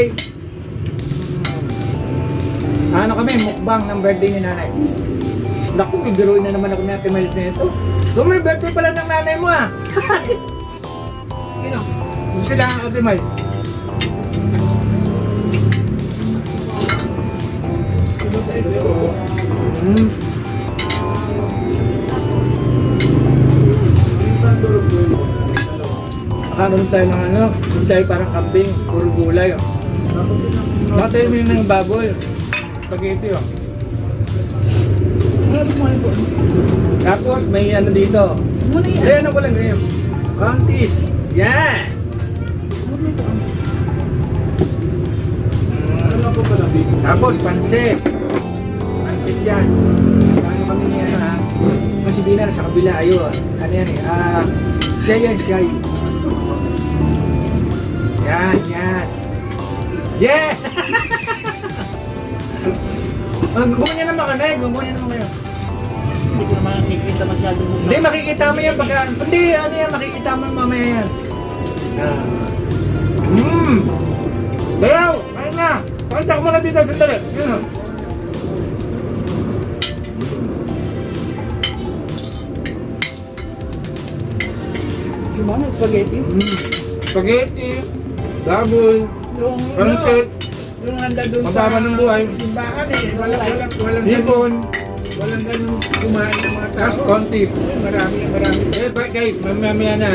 birthday. Ano kami, mukbang ng birthday ni nanay. Naku, ibiruin na naman ako ni Ate Miles na ito. May birthday pala ng nanay mo ah. Gusto sila ang Ate Miles. Nakakaroon tayo ng ano, hindi tayo parang kambing, puro gulay oh. Nakatayo mo yung baboy, spaghetti oh. Tapos may ano dito. Ayan ako lang ngayon. Contis. Yan! Tapos pansit. Pansit yan. Ano kami niya ano ha? Kasi binan sa kabila ayun. Ano yan eh? Siya yan, siya. Yan, yan. Yeah! Gumawa naman ka na eh. Gumawa naman kayo. Hindi ko naman nakikita masyado mo. Hindi, makikita mo yan pagka... Hindi, ano yan, makikita mo mamaya yan. Dayaw! Ayun na! Pakita ko muna dito, sandali. Yun o. Ano, spaghetti? Spaghetti, baboy, pansit, Yung handa doon mababa ng buhay, simbahan eh. Walang hipon, walang ganun kumain ng mga tapos tao. kontis. Marami. Eh, guys, mamaya na,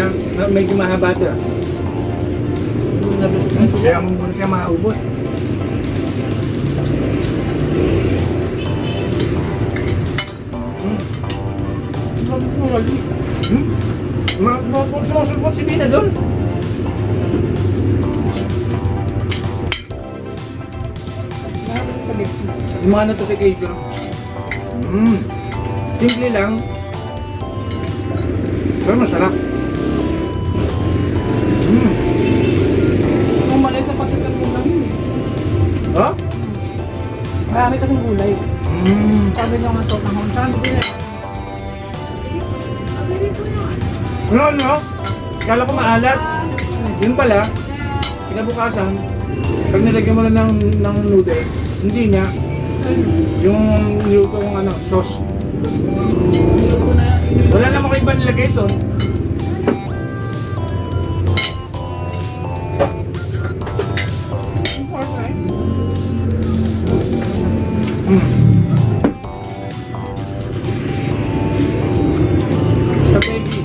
medyo mahaba ito. Kaya mo muna siya maubos. Kung sumusulpot si Bina doon. Yung mga notification. Simple lang. Pero masarap. Kung maliit na pasikat mo lang yun eh. Oh? Marami kasing gulay. Sabi nyo nga sobrang hong. Sabi ko na. Ano? Kala ko maalat. Yun pala, kinabukasan, pag nilagyan mo lang ng noodles, hindi niya. Yung niluto kong ano, sauce. Wala naman kayo iba nilagay ito. Spaghetti.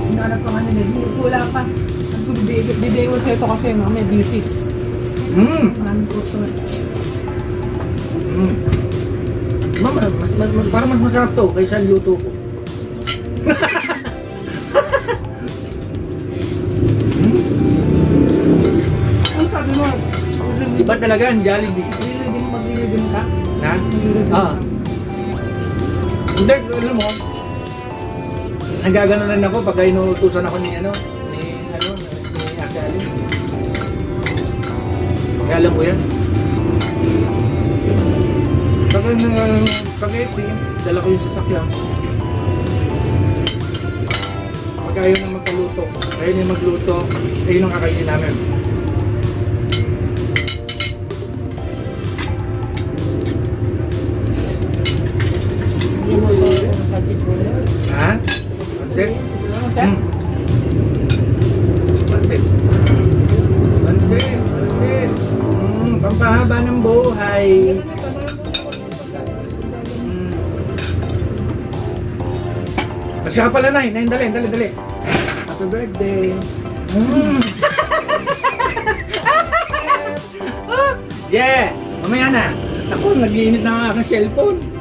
Hinanap pa nga nila. Wala pa. Bibigay ko sa ito kasi may busy. Maraming customer. Mama, parang mas masarap to kaysa luto ko. Ang sabi mo, Iba talaga ang Jollibee. maglilibin ka? Na? Hindi, alam mo, nagagano lang ako pagka inuutusan ako ni Ate Ali. Kaya alam ko yan. Pagka spaghetti, dala ko yung sasakyan. Pagka ayaw na magpaluto, ayaw na magluto, ayun ang kakainin namin. Ha? Pansit? Pansit. Pansit. Pampahaba ng buhay. Masya pala na dali. Happy birthday. Yeah! Mamaya na. Ako, nag-iinit na ang aking cellphone.